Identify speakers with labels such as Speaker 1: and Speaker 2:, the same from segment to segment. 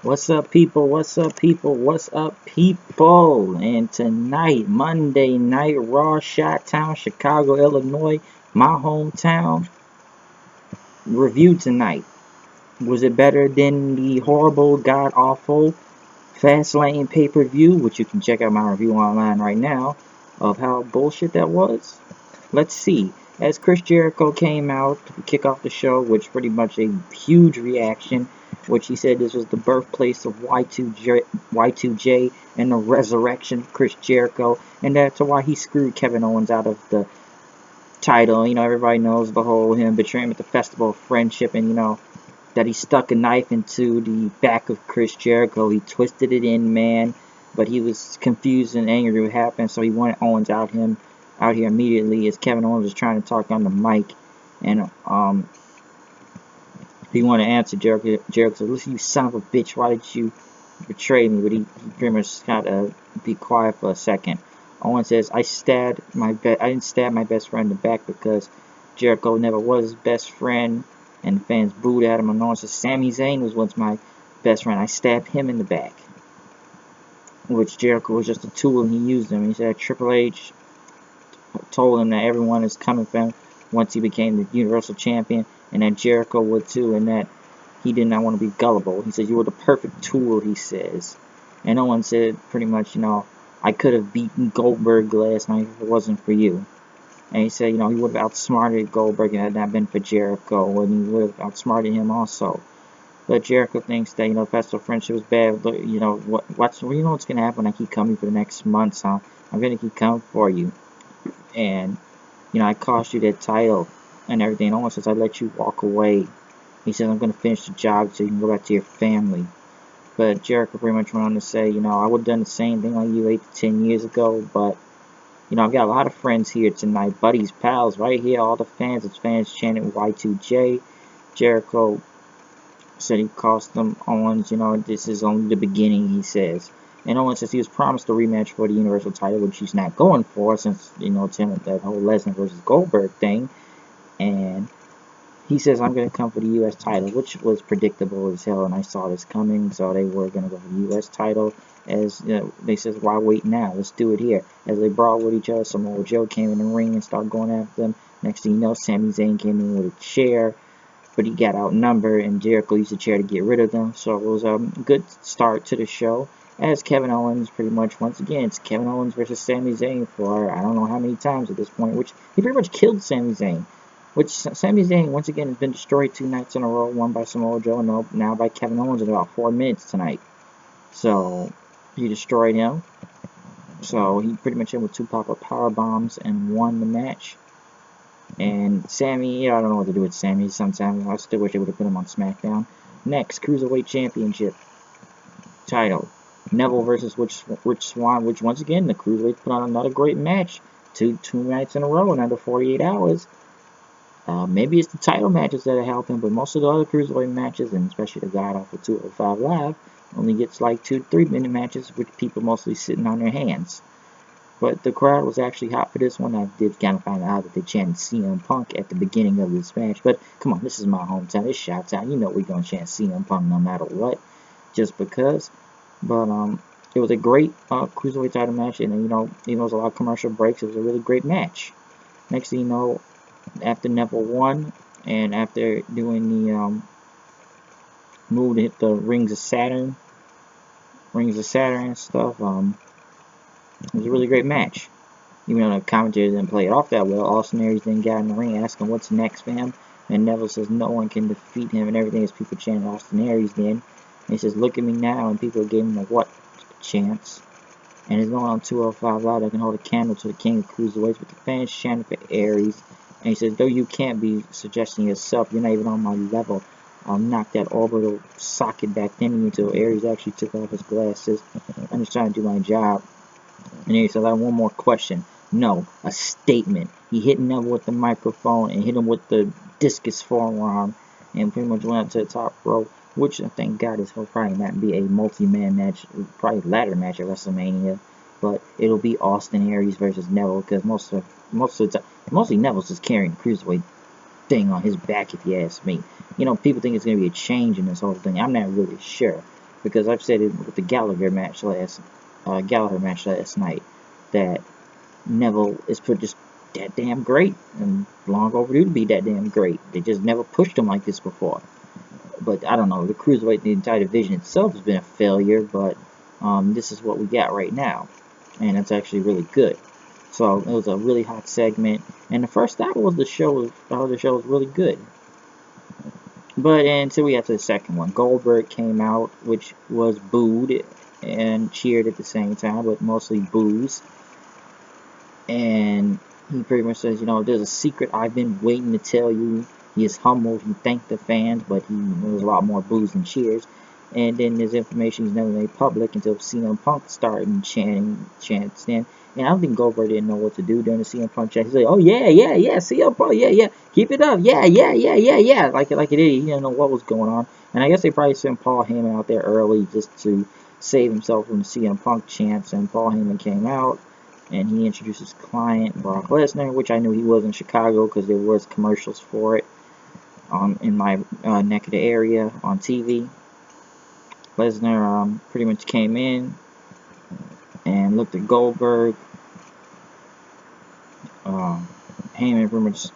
Speaker 1: What's up, people? What's up, people? What's up, people? And tonight, Monday Night Raw, Chi-Town, Chicago, Illinois, my hometown, review tonight. Was it better than the horrible, god-awful Fastlane pay-per-view, which you can check out my review online right now, of how bullshit that was? Let's see. As Chris Jericho came out to kick off the show, which pretty much a huge reaction, which he said this was the birthplace of Y2J and the resurrection of Chris Jericho, and that's why he screwed Kevin Owens out of the title. Everybody knows the whole him betraying him at the Festival of Friendship, and that he stuck a knife into the back of Chris Jericho. He twisted it in, man, but he was confused and angry what happened, so he wanted Owens out here immediately as Kevin Owens was trying to talk on the mic, and he wanted to answer Jericho. Jericho said, "Listen, you son of a bitch, why did you betray me?" But he pretty much got to be quiet for a second. Owens says, I didn't stab my best friend in the back because Jericho never was his best friend, and the fans booed at him. And Owens says, Sami Zayn was once my best friend. I stabbed him in the back, which Jericho was just a tool and he used him. He said Triple H told him that everyone is coming for him once he became the Universal Champion, and that Jericho would too, and that he did not want to be gullible. He says, you were the perfect tool, he says. And Owens said, pretty much, I could have beaten Goldberg last night if it wasn't for you. And he said, he would have outsmarted Goldberg if it had not been for Jericho, and he would have outsmarted him also. But Jericho thinks that, Festival of Friendship was bad. But, what's going to happen when I keep coming for the next months, huh? I'm going to keep coming for you. And, I cost you that title and everything. And Owens says, I let you walk away. He says, I'm going to finish the job so you can go back to your family. But Jericho pretty much went on to say, I would have done the same thing like you 8 to 10 years ago, but, I've got a lot of friends here tonight, buddies, pals, right here, all the fans. It's fans chanting Y2J. Jericho said he cost them Owens, this is only the beginning, he says. And Owens says he was promised a rematch for the Universal title, which he's not going for since, it's him with that whole Lesnar versus Goldberg thing. And he says, I'm going to come for the U.S. title, which was predictable as hell, and I saw this coming, so they were going to go for the U.S. title. As they says, why wait now? Let's do it here. As they brawled with each other, Samoa Joe came in the ring and started going after them. Next thing you know, Sami Zayn came in with a chair, but he got outnumbered, and Jericho used the chair to get rid of them, so it was a good start to the show. As Kevin Owens, pretty much, once again, it's Kevin Owens versus Sami Zayn for I don't know how many times at this point, which he pretty much killed Sami Zayn. Which Sami Zayn, once again, has been destroyed 2 nights in a row, one by Samoa Joe and now by Kevin Owens in about 4 minutes tonight. So, he destroyed him. So, he pretty much hit with 2 pop-up power bombs and won the match. And Sami, I don't know what to do with Sami sometimes. I still wish they would have put him on SmackDown. Next, Cruiserweight Championship title. Neville versus Rich Swan, which once again, the Cruiserweights put on another great match. Two nights in a row in under 48 hours. Maybe it's the title matches that are helping, but most of the other Cruiserweight matches, and especially the God Awful 205 Live, only gets like 2 to 3 minute matches with people mostly sitting on their hands. But the crowd was actually hot for this one. I did kind of find out that they chanted CM Punk at the beginning of this match. But come on, this is my hometown. It's Chi-Town. We're going to chant CM Punk no matter what, just because. But it was a great Cruiserweight title match, and even though it was a lot of commercial breaks, it was a really great match. Next thing you know, after Neville won, and after doing the move to hit the Rings of Saturn and stuff, it was a really great match. Even though the commentator didn't play it off that well, Austin Aries then got in the ring asking what's next for him, and Neville says no one can defeat him and everything as people chanting Austin Aries then. And he says, look at me now, and people gave him a what chance. And it's going on 205 Live that can hold a candle to the king of cruiserweights, but the fans chanted for Aries. And he says, though you can't be suggesting yourself, you're not even on my level. I'll knock that orbital socket back in you until Aries actually took off his glasses. I'm just trying to do my job. And Aries says, I have one more question. No, a statement. He hit Neville with the microphone and hit him with the discus forearm and pretty much went up to the top rope, which thank God will probably not be a multi-man match, probably ladder match at WrestleMania, but it'll be Austin Aries versus Neville because most of the time, mostly Neville's just carrying the cruiserweight thing on his back, if you ask me. People think it's going to be a change in this whole thing. I'm not really sure. because I've said it with the Gallagher match last night that Neville is just that damn great and long overdue to be that damn great. They just never pushed him like this before. But I don't know, the Cruiserweight, the entire division itself has been a failure, but this is what we got right now, and it's actually really good. So it was a really hot segment, and the first hour was the show was really good. But until we got to the second one, Goldberg came out, which was booed and cheered at the same time, but mostly boos. And he pretty much says, you know, there's a secret I've been waiting to tell you. He is humbled. He thanked the fans, but there was a lot more boos than cheers. And then there's information he's never made public until CM Punk started chants then. And I don't think Goldberg didn't know what to do during the CM Punk chant. He's like, oh yeah, CM Punk, yeah, keep it up, yeah. Like an idiot. He didn't know what was going on. And I guess they probably sent Paul Heyman out there early just to save himself from the CM Punk chants. And Paul Heyman came out, and he introduced his client, Brock Lesnar, which I knew he was in Chicago because there was commercials for it in my neck of the area on TV. Lesnar pretty much came in and looked at Goldberg. Heyman pretty much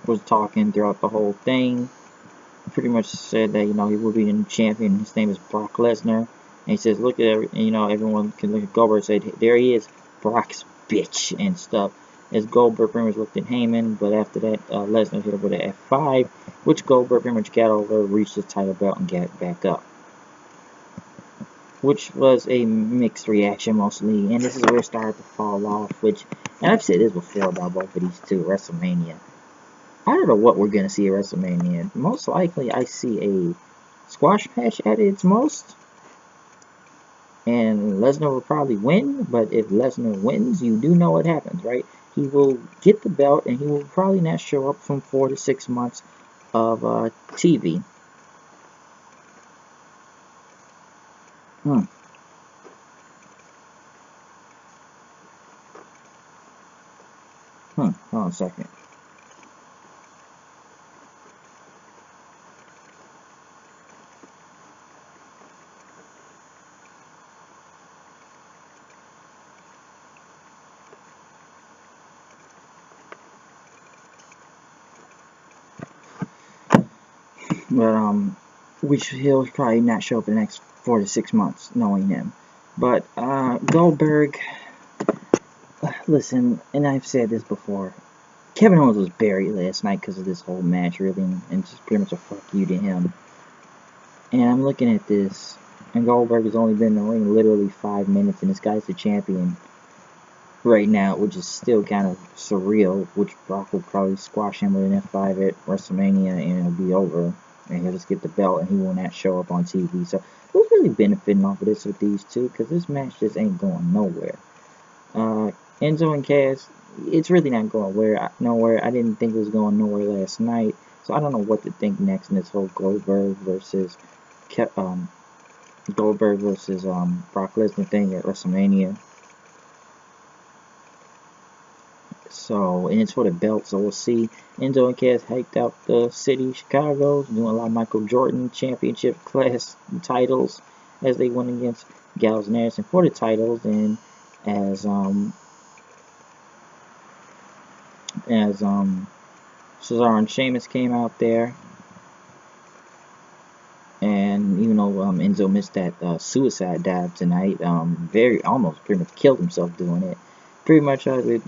Speaker 1: was talking throughout the whole thing. Pretty much said that, you know, he will be the new champion. His name is Brock Lesnar. And he says, look at, you know, everyone can look at Goldberg and say, there he is, Brock's bitch and stuff. As Goldberg pretty much looked at Heyman, but after that, Lesnar hit him with an F5, which Goldberg pretty much got over, reached his title belt, and got back up. Which was a mixed reaction mostly, and this is where it started to fall off, and I've said this before about both of these two, WrestleMania. I don't know what we're going to see at WrestleMania. Most likely, I see a squash match at its most, and Lesnar will probably win, but if Lesnar wins, you do know what happens, right? He will get the belt, and he will probably not show up from 4 to 6 months of TV. Hold on a second. But which he'll probably not show up in the next 4 to 6 months, knowing him. But Goldberg, listen, and I've said this before, Kevin Owens was buried last night because of this whole match, really, and just pretty much a fuck you to him. And I'm looking at this, and Goldberg has only been in the ring literally 5 minutes, and this guy's the champion right now, which is still kind of surreal, which Brock will probably squash him with an F5 at WrestleMania, and it'll be over, and he'll just get the belt, and he will not show up on TV. So who's really benefiting off of this with these two? Because this match just ain't going nowhere. Enzo and Cass, it's really not going nowhere. I didn't think it was going nowhere last night, so I don't know what to think next in this whole Goldberg versus Brock Lesnar thing at WrestleMania. So, and it's for the belt, so we'll see. Enzo and Cass hyped out the city, Chicago, doing a lot of Michael Jordan championship class titles as they went against Gallows and Anderson for the titles, and as Cesaro and Sheamus came out there, and even though Enzo missed that suicide dive tonight, almost pretty much killed himself doing it. Pretty much it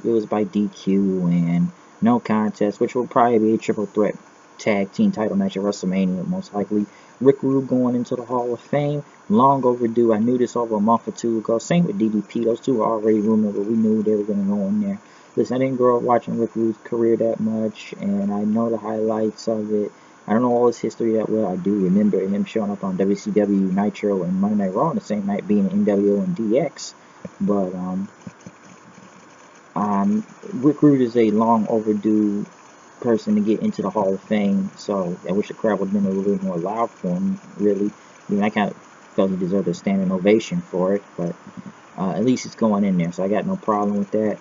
Speaker 1: was by DQ and no contest, which will probably be a triple threat tag team title match at WrestleMania, most likely. Rick Rude going into the Hall of Fame, long overdue. I knew this over a month or two ago. Same with DDP. Those two were already rumored, but we knew they were going to go in there. Listen, I didn't grow up watching Rick Rude's career that much, and I know the highlights of it. I don't know all his history that well. I do remember him showing up on WCW Nitro and Monday Night Raw on the same night, being in NWO and DX. But Rick Rude is a long overdue person to get into the Hall of Fame, so I wish the crowd would have been a little bit more loud for him, really. I mean, I kind of felt he deserved a standing ovation for it, but at least it's going in there, so I got no problem with that.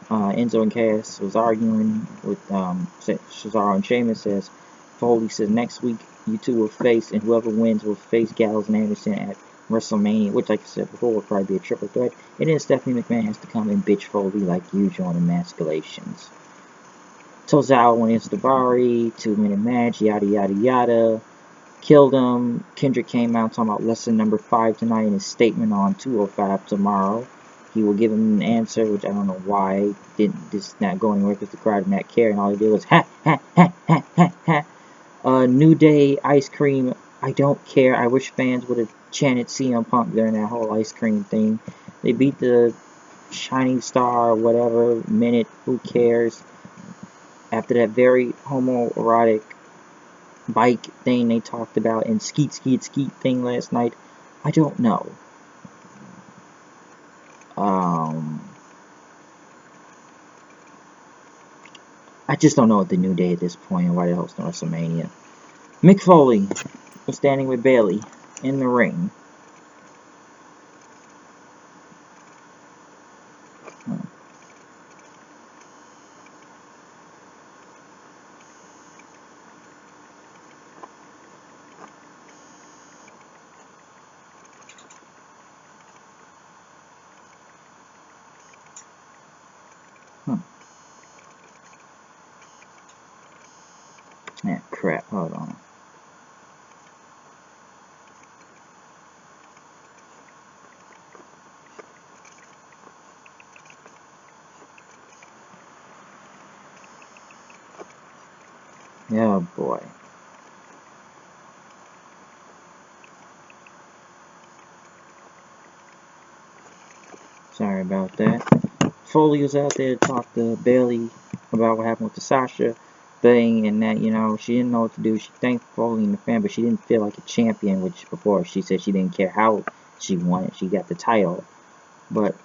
Speaker 1: Enzo and Cass was arguing with Cesaro and Sheamus. Says Foley says next week You two will face, and whoever wins will face Gallows and Anderson at WrestleMania, which, like I said before, will probably be a triple threat. And then Stephanie McMahon has to come and bitch Foley like usual on emasculations. Tozawa went against Davari, 2-minute match, yada yada yada. Killed him. Kendrick came out talking about lesson number 5 tonight in his statement on 205 tomorrow. He will give him an answer, which I don't know why didn't this not go anywhere because the crowd did not care, and all he did was ha ha ha ha ha ha. New Day ice cream. I don't care. I wish fans would have chanted CM Punk during that whole ice cream thing. They beat the Shining Star or whatever minute. Who cares? After that very homoerotic bike thing they talked about and skeet thing last night, I don't know. I just don't know what the New Day at this point and why they're hosting WrestleMania. Mick Foley was standing with Bayley in the ring. Yeah, crap, hold on. Oh boy. Sorry about that. Foley was out there to talk to Bayley about what happened with the Sasha thing and that, you know, she didn't know what to do. She thanked Foley and the fan, but she didn't feel like a champion, which before she said she didn't care how she won it. She got the title. But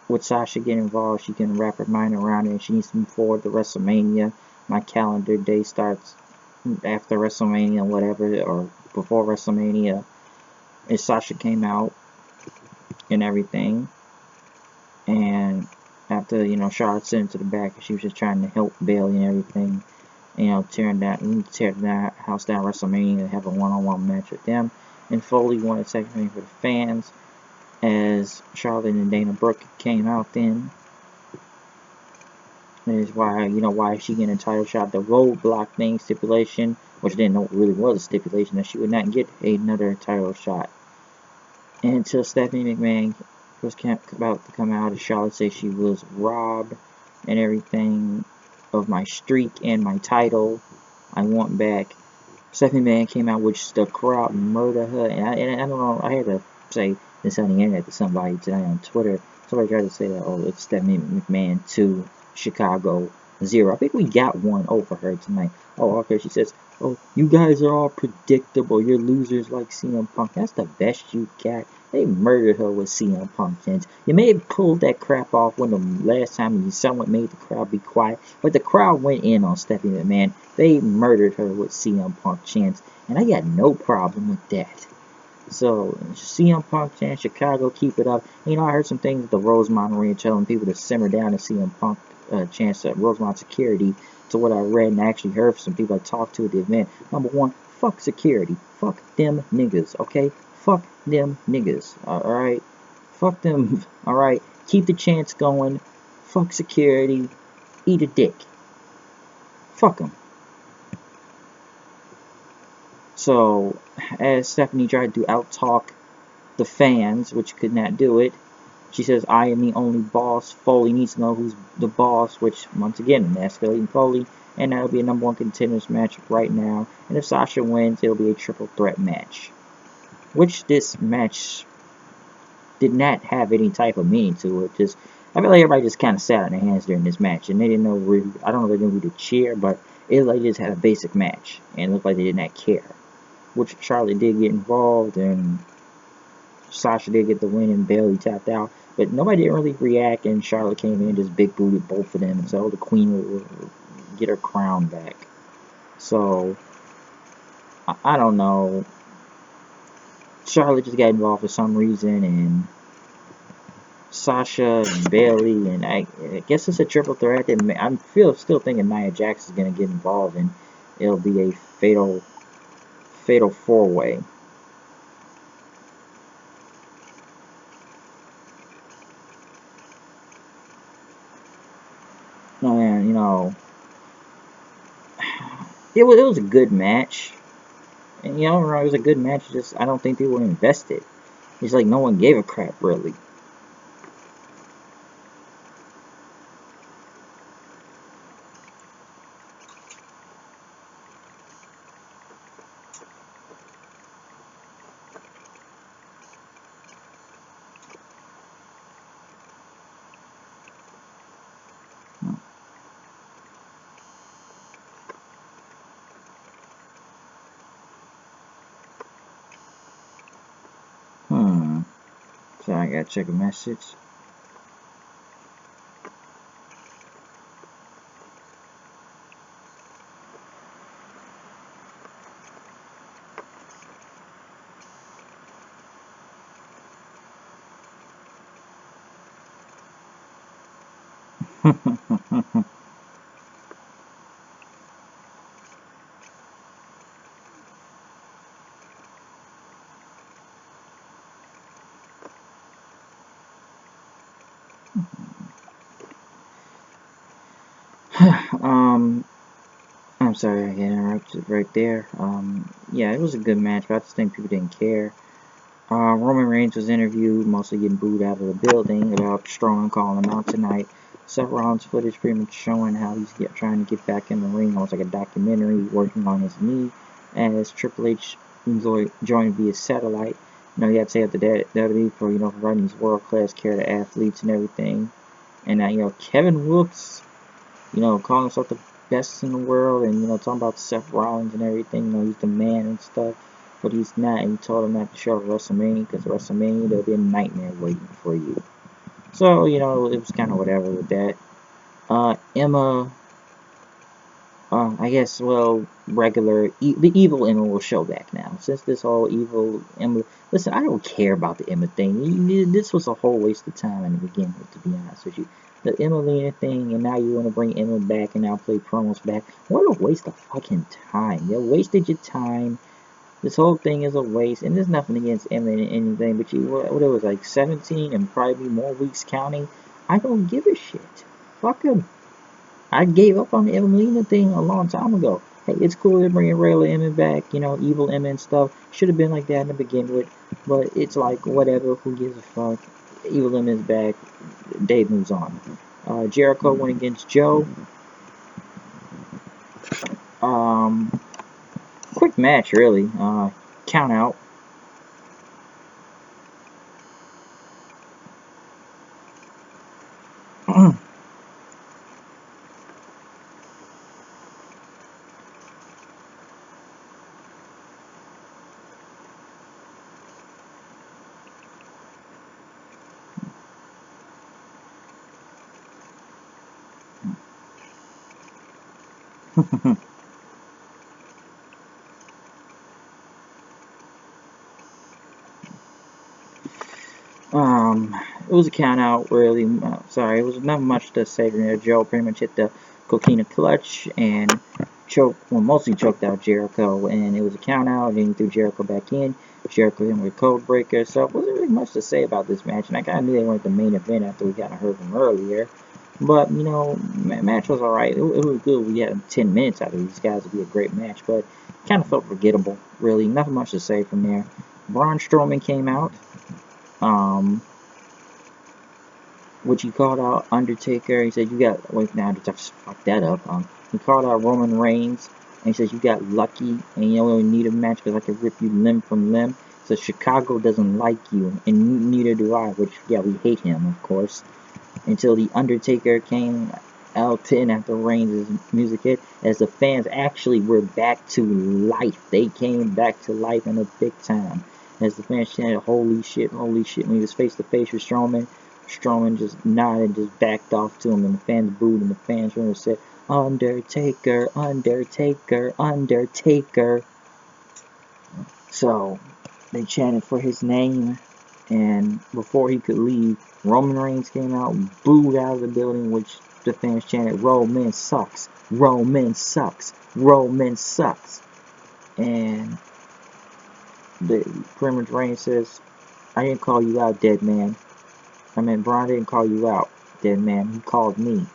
Speaker 1: with Sasha getting involved, she can wrap her mind around it, and she needs to move forward to WrestleMania. My calendar day starts after WrestleMania, whatever, or before WrestleMania. And Sasha came out and everything. And after, you know, Charlotte sent to the back, she was just trying to help Bayley and everything. You know, tear the house down WrestleMania and have a one-on-one match with them. And Foley wanted second ring for the fans as Charlotte and Dana Brooke came out then. That is why, you know, why she getting a title shot. The roadblock thing stipulation, which didn't know really was a stipulation, that she would not get another title shot. And until Stephanie McMahon was about to come out, and Charlotte said she was robbed and everything of my streak and my title. I want back. Stephanie McMahon came out, which the crowd murdered her. And I don't know, I had to say this on the internet to somebody today on Twitter. Somebody tried to say that, oh, it's Stephanie McMahon 2, Chicago 0. I think we got one over her tonight. Oh, okay, she says, oh, you guys are all predictable. You're losers like CM Punk. That's the best you got. They murdered her with CM Punk chants. You may have pulled that crap off when the last time you somewhat made the crowd be quiet, but the crowd went in on Stephanie McMahon. They murdered her with CM Punk chants, and I got no problem with that. So, CM Punk chants, Chicago, keep it up. You know, I heard some things at the Rosemont Arena telling people to simmer down to CM Punk chants at Rosemont Security, to what I read and actually heard from some people I talked to at the event. Number one, fuck security. Fuck them niggas, okay? Fuck them niggas, alright? Fuck them, alright? Keep the chants going. Fuck security. Eat a dick. Fuck them. So, as Stephanie tried to out-talk the fans, which could not do it, she says, I am the only boss. Foley needs to know who's the boss, which, once again, emasculating Foley, and that'll be a number 1 contenders match right now. And if Sasha wins, it'll be a triple threat match. Which this match did not have any type of meaning to it. Just, I feel like everybody just kind of sat on their hands during this match, and they didn't know really, I don't know if they knew who to cheer, but it looked like they just had a basic match, and it looked like they did not care. Which Charlotte did get involved, and Sasha did get the win, and Bayley tapped out. But nobody didn't really react, and Charlotte came in and just big booted both of them, and so the Queen will get her crown back. So, I don't know. Charlotte just got involved for some reason, and Sasha and Bayley, and I guess it's a triple threat. And I'm still thinking Nia Jax is gonna get involved, and it'll be a fatal Fatal 4-Way. And, you know, it was a good match. And, you know, it was a good match. Just, I don't think they were invested. It's like no one gave a crap, really. So I gotta check a message. I'm sorry I got interrupted right there. Yeah, it was a good match, but I just think people didn't care. Roman Reigns was interviewed, mostly getting booed out of the building about Strowman calling him out tonight. Seth Rollins footage pretty much showing how he's trying to get back in the ring, almost like a documentary, working on his knee, as Triple H joined via satellite. You know, he had to say after that WWE for, you know, for running these world-class care to athletes and everything. And, you know, Kevin Wilkes, you know, calling himself the best in the world and, you know, talking about Seth Rollins and everything, you know, he's the man and stuff, but he's not, and he told him not to show up at WrestleMania, because WrestleMania, there'll be a nightmare waiting for you. So, you know, it was kind of whatever with that. Emma, I guess, well, the evil Emma will show back now. Since this whole evil Emma, listen, I don't care about the Emma thing. This was a whole waste of time in the beginning, to be honest with you. The Emmalina thing, and now you want to bring Emma back and now play promos back. What a waste of fucking time. You wasted your time. This whole thing is a waste, and there's nothing against Emma and anything, but what it was, like 17 and probably more weeks counting. I don't give a shit. Fuck him. I gave up on the Evelina thing a long time ago. Hey, it's cool they're bringing regular Emma back, you know, evil Emma and stuff. Should have been like that to begin with, but it's like, whatever, who gives a fuck. Evil Emma is back. Dave moves on. Jericho went against Joe. Quick match, really. Count out. It was a count out, really. Sorry, it was not much to say there. Joe pretty much hit the coquina clutch and mostly choked out Jericho, and it was a count out, and he threw Jericho back in. Jericho hit with code breaker, so it wasn't really much to say about this match, and I kind of knew they weren't the main event after we kind of heard them earlier. But, you know, match was alright. It was good. We had 10 minutes out of these guys. It'd be a great match, but kind of felt forgettable, really. Nothing much to say from there. Braun Strowman came out. Which he called out Undertaker. He said, you got, wait, now I just fucked that up. He called out Roman Reigns, and he says, you got lucky, and you don't need a match because I can rip you limb from limb. So Chicago doesn't like you, and neither do I, which, yeah, we hate him, of course. Until the Undertaker came out in after Reigns' music hit, as the fans actually were back to life. They came back to life in a big time. As the fans chanted, holy shit, holy shit. When he was face to face with Strowman, Strowman just nodded, just backed off to him, and the fans booed, and the fans were said, Undertaker, Undertaker, Undertaker. So, they chanted for his name, and before he could leave, Roman Reigns came out, booed out of the building, which the fans chanted, Roman sucks, Roman sucks, Roman sucks. And pretty much Reigns says, I didn't call you out, dead man. I mean, Braun didn't call you out, dead man. He called me.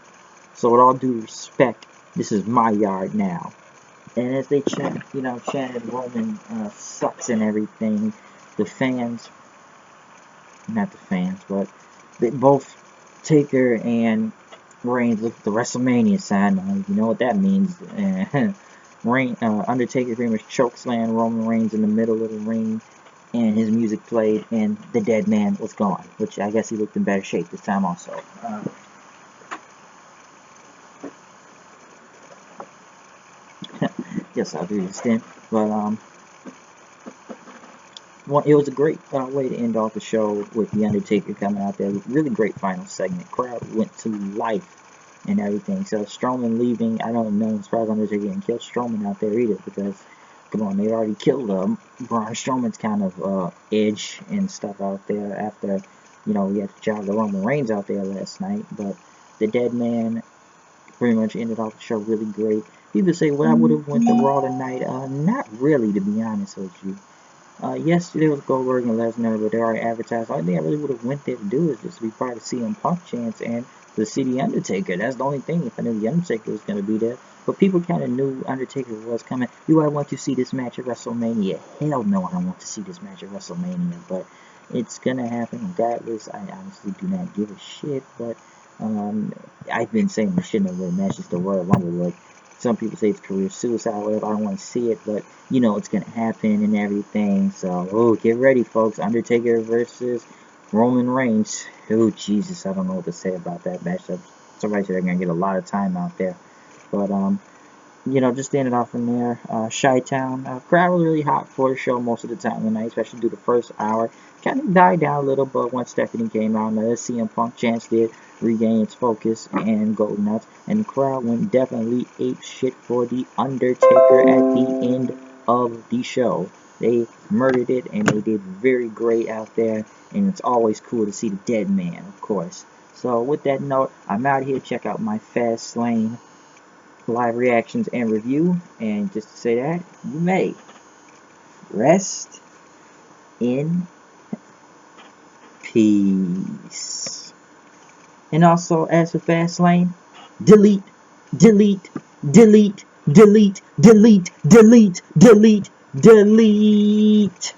Speaker 1: So with all due respect, this is my yard now. And as they chant, chanted Roman sucks and everything, the fans, not the fans, but they both, Taker and Reigns, look at the WrestleMania sign. You know what that means. Undertaker pretty much chokeslammed Roman Reigns in the middle of the ring, and his music played, and the dead man was gone, which I guess he looked in better shape this time also. Yes, I'll do this then. But it was a great way to end off the show with the Undertaker coming out there. Really great final segment. Crowd went to life and everything. So Strowman leaving, I don't know as far as Undertaker didn't kill Strowman out there either, because come on, they already killed Braun Strowman's kind of edge and stuff out there after, we had to jog the Roman Reigns out there last night. But the dead man pretty much ended off the show really great. People say, well, I would have went to Raw tonight. Not really, to be honest with you. Yesterday was Goldberg and Lesnar, but they already advertised. The only thing I really would have went there to do is just to be part of CM Punk chants and to see the Undertaker. That's the only thing, if I knew the Undertaker was going to be there. But people kind of knew Undertaker was coming. Do I want to see this match at WrestleMania? Hell no, I don't want to see this match at WrestleMania. But it's going to happen regardless. I honestly do not give a shit. But I've been saying this shit over matches the Royal Rumble. Like, some people say it's career suicide, whatever. I don't want to see it, but it's going to happen and everything. So, get ready, folks. Undertaker versus Roman Reigns. Oh, Jesus, I don't know what to say about that matchup. Somebody said they're going to get a lot of time out there. But, just to end it off from there, Chi-Town, crowd was really hot for the show most of the time tonight, especially through the first hour. Kind of died down a little, but once Stephanie came out, the CM Punk chance did regain its focus and go nuts, and the crowd went definitely ape shit for the Undertaker at the end of the show. They murdered it, and they did very great out there, and it's always cool to see the dead man, of course. So with that note, I'm out here. Check out my Fastlane live reactions and review, and just to say that, you may rest in peace. And also, as for Fastlane, delete, delete, delete, delete, delete, delete, delete, delete.